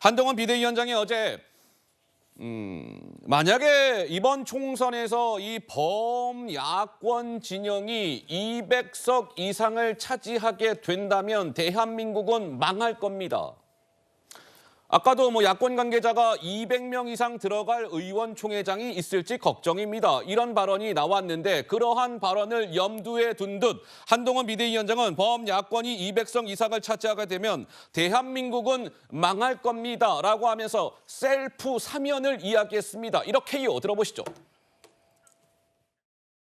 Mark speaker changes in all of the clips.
Speaker 1: 한동훈 비대위원장이 어제 만약에 이번 총선에서 이 범야권 진영이 200석 이상을 차지하게 된다면 대한민국은 망할 겁니다. 아까도 야권 관계자가 200명 이상 들어갈 의원총회장이 있을지 걱정입니다. 이런 발언이 나왔는데 그러한 발언을 염두에 둔 듯 한동훈 비대위원장은 범야권이 200석 이상을 차지하게 되면 대한민국은 망할 겁니다라고 하면서 셀프 사면을 이야기했습니다. 이렇게요. 들어보시죠.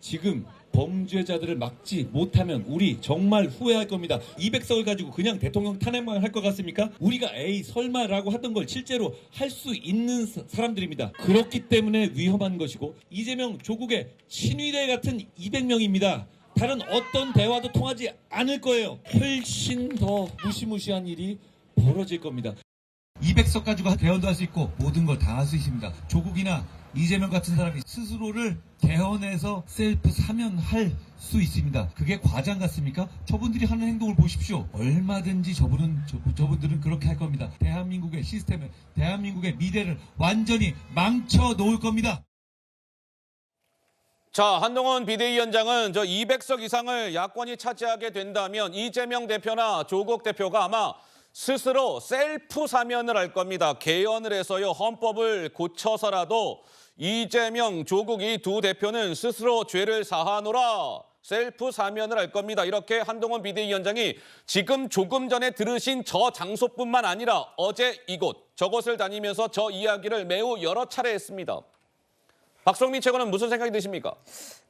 Speaker 2: 지금 범죄자들을 막지 못하면 우리 정말 후회할 겁니다. 200석을 가지고 그냥 대통령 탄핵만 할 것 같습니까? 우리가 에이 설마라고 하던 걸 실제로 할 수 있는 사람들입니다. 그렇기 때문에 위험한 것이고 이재명 조국의 친위대 같은 200명입니다. 다른 어떤 대화도 통하지 않을 거예요. 훨씬 더 무시무시한 일이 벌어질 겁니다. 200석 가지고 개헌도 할 수 있고 모든 걸 다 할 수 있습니다. 조국이나 이재명 같은 사람이 스스로를 개헌해서 셀프 사면할 수 있습니다. 그게 과장 같습니까? 저분들이 하는 행동을 보십시오. 얼마든지 저분들은 그렇게 할 겁니다. 대한민국의 시스템을, 대한민국의 미래를 완전히 망쳐 놓을 겁니다.
Speaker 1: 자, 한동훈 비대위원장은 200석 이상을 야권이 차지하게 된다면 이재명 대표나 조국 대표가 아마 스스로 셀프 사면을 할 겁니다. 개헌을 해서요, 헌법을 고쳐서라도 이재명, 조국 이 두 대표는 스스로 죄를 사하노라 셀프 사면을 할 겁니다. 이렇게 한동훈 비대위원장이 지금 조금 전에 들으신 저 장소뿐만 아니라 어제 이곳, 저곳을 다니면서 저 이야기를 매우 여러 차례 했습니다. 박성민 최고는 무슨 생각이 드십니까?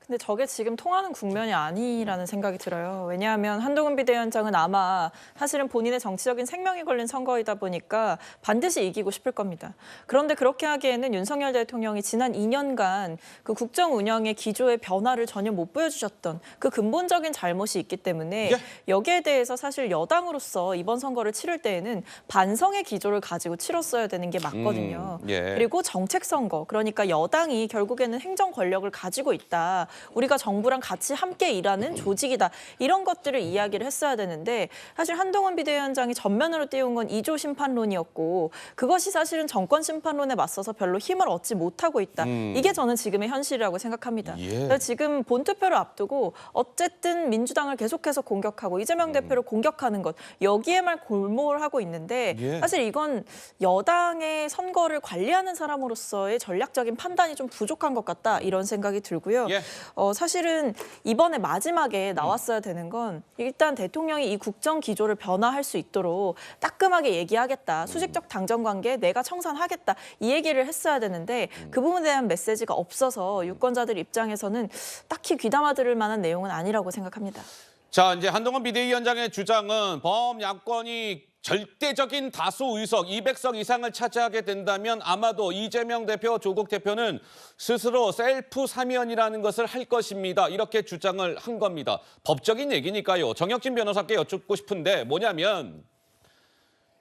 Speaker 3: 근데 저게 지금 통하는 국면이 아니라는 생각이 들어요. 왜냐하면 한동훈 비대위원장은 아마 사실은 본인의 정치적인 생명이 걸린 선거이다 보니까 반드시 이기고 싶을 겁니다. 그런데 그렇게 하기에는 윤석열 대통령이 지난 2년간 그 국정 운영의 기조의 변화를 전혀 못 보여주셨던 그 근본적인 잘못이 있기 때문에 여기에 대해서 사실 여당으로서 이번 선거를 치를 때에는 반성의 기조를 가지고 치렀어야 되는 게 맞거든요. 그리고 정책 선거, 그러니까 여당이 결국에는 행정 권력을 가지고 있다. 우리가 정부랑 같이 함께 일하는 조직이다. 이런 것들을 이야기를 했어야 되는데 사실 한동훈 비대위원장이 전면으로 띄운 건 2조 심판론이었고 그것이 사실은 정권 심판론에 맞서서 별로 힘을 얻지 못하고 있다. 이게 저는 지금의 현실이라고 생각합니다. 지금 본투표를 앞두고 어쨌든 민주당을 계속해서 공격하고 이재명 대표를 공격하는 것 여기에만 골몰 하고 있는데 사실 이건 여당의 선거를 관리하는 사람으로서의 전략적인 판단이 좀 부족한 것 같다. 이런 생각이 들고요. 사실은 이번에 마지막에 나왔어야 되는 건 일단 대통령이 이 국정 기조를 변화할 수 있도록 따끔하게 얘기하겠다. 수직적 당정 관계 내가 청산하겠다. 이 얘기를 했어야 되는데 그 부분에 대한 메시지가 없어서 유권자들 입장에서는 딱히 귀담아 들을 만한 내용은 아니라고 생각합니다.
Speaker 1: 자, 이제 한동훈 비대위원장의 주장은 범야권이 절대적인 다수 의석 200석 이상을 차지하게 된다면 아마도 이재명 대표, 조국 대표는 스스로 셀프 사면이라는 것을 할 것입니다. 이렇게 주장을 한 겁니다. 법적인 얘기니까요. 정혁진 변호사께 여쭙고 싶은데 뭐냐면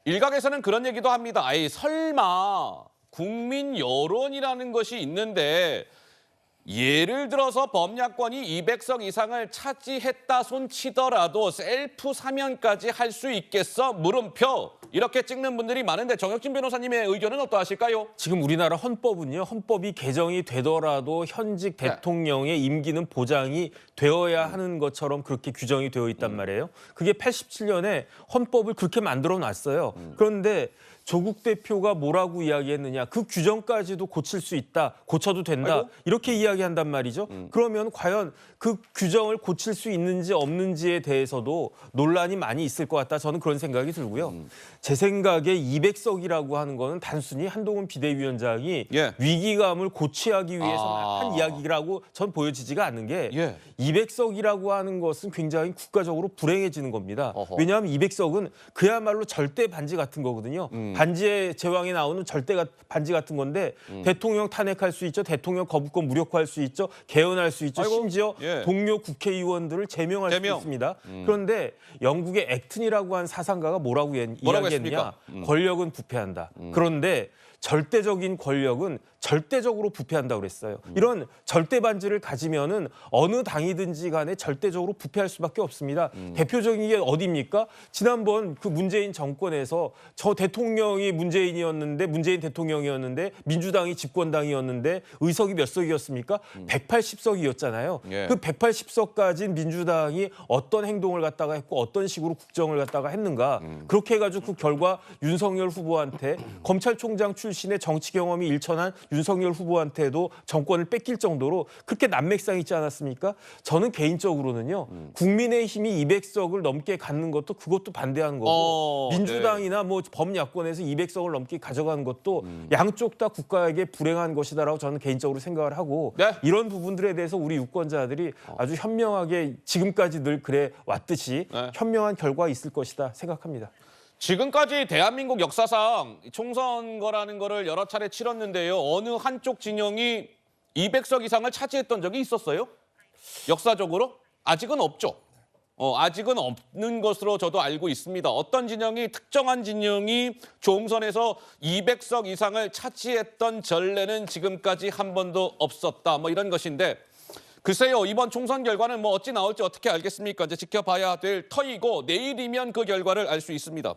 Speaker 1: 일각에서는 그런 얘기도 합니다. 아이 설마 국민 여론이라는 것이 있는데 예를 들어서 범야권이 200석 이상을 차지했다 손치더라도 셀프 사면까지 할 수 있겠어? 물음표. 이렇게 찍는 분들이 많은데 정혁진 변호사님의 의견은 어떠하실까요?
Speaker 4: 지금 우리나라 헌법은요. 헌법이 개정이 되더라도 현직 대통령의 임기는 보장이 되어야 하는 것처럼 그렇게 규정이 되어 있단 말이에요. 그게 87년에 헌법을 그렇게 만들어 놨어요. 그런데 조국 대표가 뭐라고 이야기했느냐. 그 규정까지도 고칠 수 있다. 고쳐도 된다. 이렇게 이야기한단 말이죠. 그러면 과연 그 규정을 고칠 수 있는지 없는지에 대해서도 논란이 많이 있을 것 같다. 저는 그런 생각이 들고요. 제 생각에 200석이라고 하는 거는 단순히 한동훈 비대위원장이 위기감을 고취하기 위해서 한 이야기라고 전 보여지지가 않는 게 200석이라고 하는 것은 굉장히 국가적으로 불행해지는 겁니다. 왜냐하면 200석은 그야말로 절대 반지 같은 거거든요. 반지의 제왕에 나오는 절대 반지 같은 건데 대통령 탄핵할 수 있죠. 대통령 거부권 무력화할 수 있죠. 개헌할 수 있죠. 심지어 동료 국회의원들을 제명할 수 있습니다. 그런데 영국의 액튼이라고 한 사상가가 뭐라고 이야기했느냐. 권력은 부패한다. 그런데 절대적인 권력은 절대적으로 부패한다고 그랬어요. 이런 절대 반지를 가지면은 어느 당이든지 간에 절대적으로 부패할 수밖에 없습니다. 대표적인 게 어디입니까? 지난번 그 문재인 정권에서 저 대통령 대통령이 문재인 대통령이었는데 민주당이 집권당이었는데 의석이 몇 석이었습니까? 180석이었잖아요.
Speaker 1: 예.
Speaker 4: 그 180석까지 민주당이 어떤 행동을 갖다가 했고 어떤 식으로 국정을 갖다가 했는가. 그렇게 해가지고 그 결과 윤석열 후보한테 검찰총장 출신의 정치 경험이 일천한 윤석열 후보한테도 정권을 뺏길 정도로 그렇게 난맥상 있지 않았습니까? 저는 개인적으로는요. 국민의힘이 200석을 넘게 갖는 것도 그것도 반대하는 거고 민주당이나 뭐 범야권에서 200석을 넘게 가져가는 것도 양쪽 다 국가에게 불행한 것이다라고 저는 개인적으로 생각을 하고
Speaker 1: 네.
Speaker 4: 이런 부분들에 대해서 우리 유권자들이 아주 현명하게 지금까지 늘 그래 왔듯이
Speaker 1: 네.
Speaker 4: 현명한 결과 있을 것이다 생각합니다.
Speaker 1: 지금까지 대한민국 역사상 총선거라는 거를 여러 차례 치렀는데요. 어느 한쪽 진영이 200석 이상을 차지했던 적이 있었어요? 역사적으로? 아직은 없죠. 아직은 없는 것으로 저도 알고 있습니다. 어떤 진영이 특정한 진영이 총선에서 200석 이상을 차지했던 전례는 지금까지 한 번도 없었다. 뭐 이런 것인데 글쎄요. 이번 총선 결과는 뭐 어찌 나올지 어떻게 알겠습니까? 이제 지켜봐야 될 터이고 내일이면 그 결과를 알 수 있습니다.